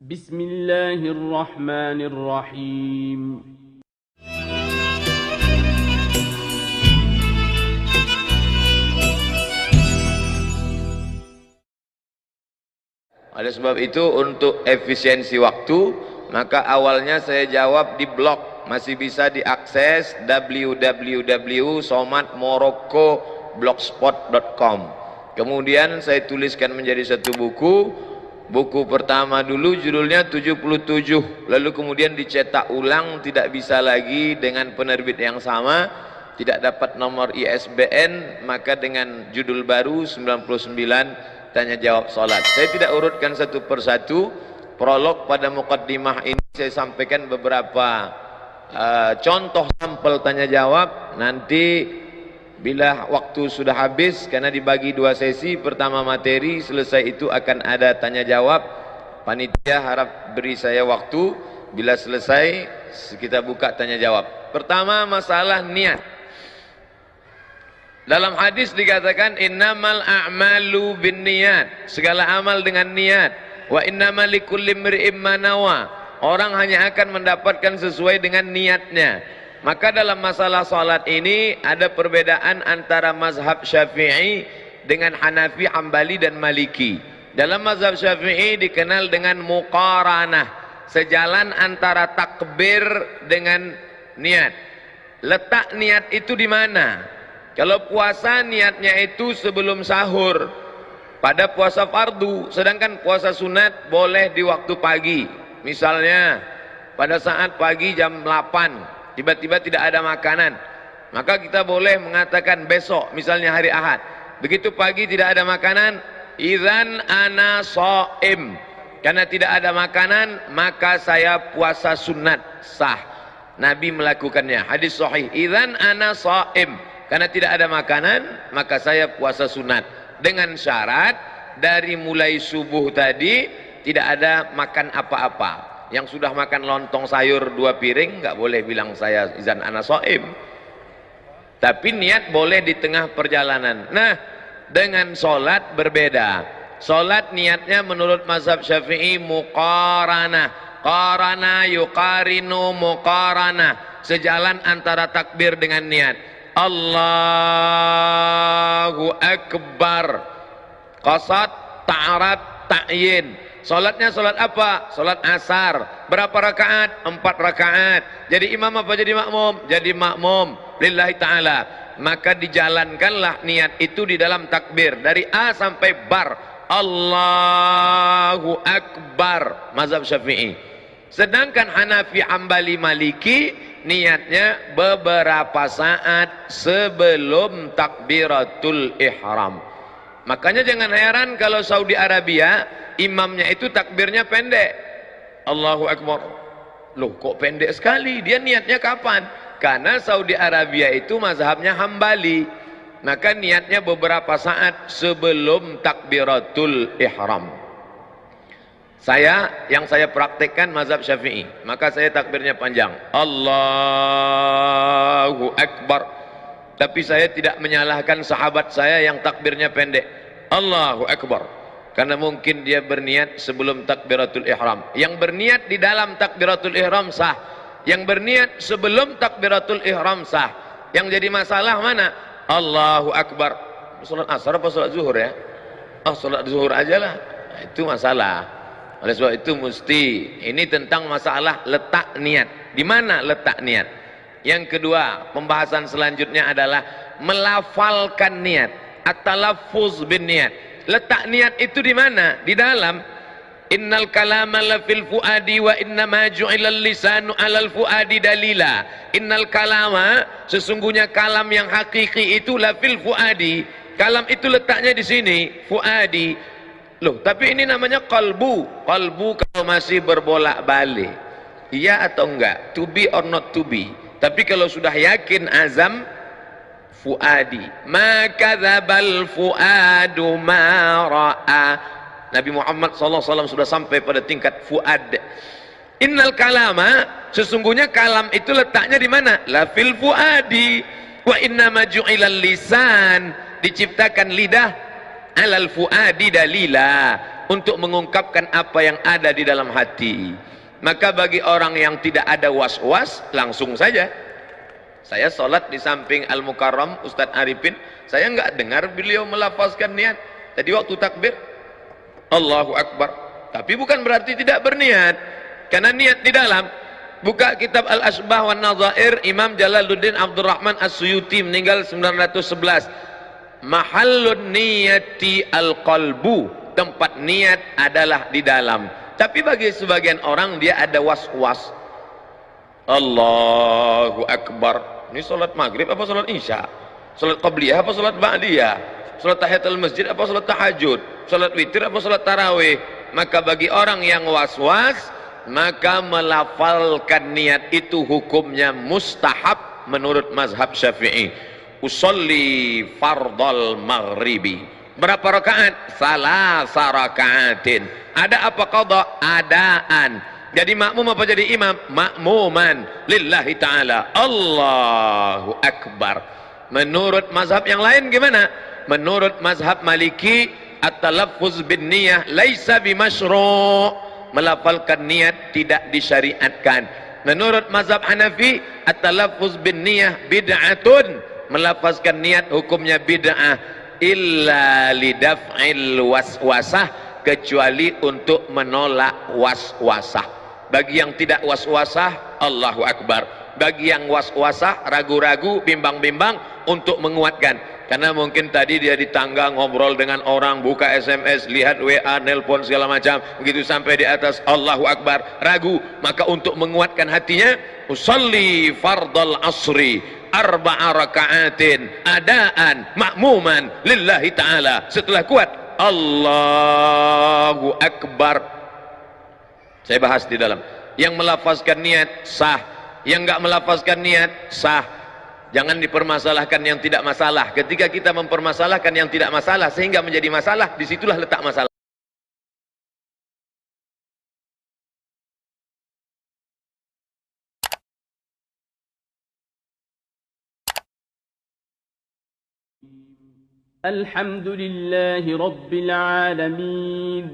Bismillahirrahmanirrahim. Oleh sebab itu, untuk efisiensi waktu, maka awalnya saya jawab di blog, masih bisa diakses www.somatmorocco.blogspot.com. Kemudian saya tuliskan menjadi satu buku. Buku pertama dulu judulnya 77, lalu kemudian dicetak ulang, tidak bisa lagi dengan penerbit yang sama, tidak dapat nomor ISBN, maka dengan judul baru 99 tanya jawab salat. Saya tidak urutkan satu persatu. Prolog pada mukaddimah ini saya sampaikan beberapa contoh sampel tanya jawab. Nanti bila waktu sudah habis, karena dibagi dua sesi, pertama materi, selesai itu akan ada tanya jawab. Panitia harap beri saya waktu, bila selesai kita buka tanya jawab. Pertama, masalah niat. Dalam hadis dikatakan innamal a'malu binniyat, segala amal dengan niat. Wa innamal likulli imri'in ma nawa, orang hanya akan mendapatkan sesuai dengan niatnya. Maka dalam masalah salat ini ada perbedaan antara mazhab Syafi'i dengan Hanafi, Hambali dan Maliki. Dalam mazhab Syafi'i dikenal dengan muqaranah, sejalan antara takbir dengan niat. Letak niat itu di mana? Kalau puasa niatnya itu sebelum sahur pada puasa fardu, sedangkan puasa sunat boleh di waktu pagi. Misalnya pada saat pagi jam 8 tiba-tiba tidak ada makanan, maka kita boleh mengatakan besok, misalnya hari Ahad, begitu pagi tidak ada makanan, idzan ana shaim, karena tidak ada makanan maka saya puasa sunat sah. Nabi melakukannya, hadis sahih, idzan ana shaim, karena tidak ada makanan maka saya puasa sunat, dengan syarat dari mulai subuh tadi tidak ada makan apa-apa. Yang sudah makan lontong sayur 2 piring nggak boleh bilang saya izan ana shaim. Tapi niat boleh di tengah perjalanan. Nah, dengan solat berbeda. Solat niatnya menurut mazhab Syafi'i muqaranah. Qarana yuqarinu muqaranah, sejalan antara takbir dengan niat. Allahu Akbar, qasad, ta'arad, ta'yin. Salatnya salat apa? Salat asar. Berapa rakaat? 4 rakaat. Jadi imam apa jadi makmum? Jadi makmum lillahi ta'ala. Maka dijalankanlah niat itu di dalam takbir dari A sampai bar. Allahu Akbar, mazhab Syafi'i. Sedangkan Hanafi, Hambali, Maliki niatnya beberapa saat sebelum takbiratul ihram. Makanya jangan heran kalau Saudi Arabia imamnya itu takbirnya pendek. Allahu Akbar. Loh, kok pendek sekali? Dia niatnya kapan? Karena Saudi Arabia itu mazhabnya Hambali. Maka niatnya beberapa saat sebelum takbiratul ihram. Yang saya praktekkan mazhab Syafi'i, maka saya takbirnya panjang. Allahu Akbar. Tapi saya tidak menyalahkan sahabat saya yang takbirnya pendek. Allahu Akbar. Karena mungkin dia berniat sebelum takbiratul ihram. Yang berniat di dalam takbiratul ihram sah. Yang berniat sebelum takbiratul ihram sah. Yang jadi masalah mana? Allahu Akbar. Salat asar apa salat zuhur ya? Salat zuhur aja lah. Nah, itu masalah. Oleh sebab itu mesti, ini tentang masalah letak niat. Di mana letak niat? Yang kedua, pembahasan selanjutnya adalah melafalkan niat, at-talaffuz bin niat. Letak niat itu di mana? Di dalam innal kalama la fil fuadi wa inna ma ju'ilal lisanu 'alal fuadi dalila. Innal kalama, sesungguhnya kalam yang hakiki itu la fil fuadi. Kalam itu letaknya di sini, fuadi. Loh, tapi ini namanya qalbu. Qalbu kalau masih berbolak-balik. Iya atau enggak? To be or not to be. Tapi kalau sudah yakin azam, fuadi. Ma kadzabal fuadu ma ra'a. Nabi Muhammad SAW sudah sampai pada tingkat fuad. Innal kalama, sesungguhnya kalam itu letaknya di mana? La fil fuadi. Wa inna ma ju'ilal lisan, diciptakan lidah, alal fuadi dalila, untuk mengungkapkan apa yang ada di dalam hati. Maka bagi orang yang tidak ada was-was, langsung saja. Saya sholat di samping Al-Mukarram Ustadz Arifin, saya nggak dengar beliau melafazkan niat. Tadi waktu takbir Allahu Akbar, tapi bukan berarti tidak berniat, karena niat di dalam. Buka kitab Al-Asbah wa Nazair, Imam Jalaluddin Abdurrahman As-Suyuti meninggal 911. Mahallun niyati al-qalbu, tempat niat adalah di dalam. Tapi bagi sebagian orang dia ada was-was. Allahu Akbar, ini salat maghrib apa salat isya? Salat qabliyah apa salat ba'diyah? Salat tahiyatul masjid apa salat tahajud? Salat witir apa salat tarawih? Maka bagi orang yang was-was, maka melafalkan niat itu hukumnya mustahab menurut mazhab Syafi'i. Usolli fardal maghribi, berapa rakaat? Salasa rakaatin. Ada apa qada? Adaan. Jadi makmum apa jadi imam? Makmuman lillahi ta'ala. Allahu Akbar. Menurut mazhab yang lain gimana? Menurut mazhab Maliki, at-talaffuz bin niyah laisa bimasyru', melafalkan niat tidak disyariatkan. Menurut mazhab Hanafi, at-talaffuz bin niyah bid'atun, melafazkan niat hukumnya bid'ah, illa lidaf'il waswasah, kecuali untuk menolak waswasah. Bagi yang tidak waswasah, Allahu Akbar. Bagi yang waswasah, ragu-ragu, bimbang-bimbang, untuk menguatkan. Karena mungkin tadi dia di tangga ngobrol dengan orang, buka SMS, lihat WA, nelpon segala macam, begitu sampai di atas Allahu Akbar, ragu. Maka untuk menguatkan hatinya, usalli fardal asri arba'a raka'atin adaan makmuman lillahi ta'ala. Setelah kuat Allahu Akbar. Saya bahas di dalam. Yang melafazkan niat sah, yang enggak melafazkan niat sah. Jangan dipermasalahkan yang tidak masalah. Ketika kita mempermasalahkan yang tidak masalah sehingga menjadi masalah, disitulah letak masalah. Alhamdulillahi Rabbil Alamin.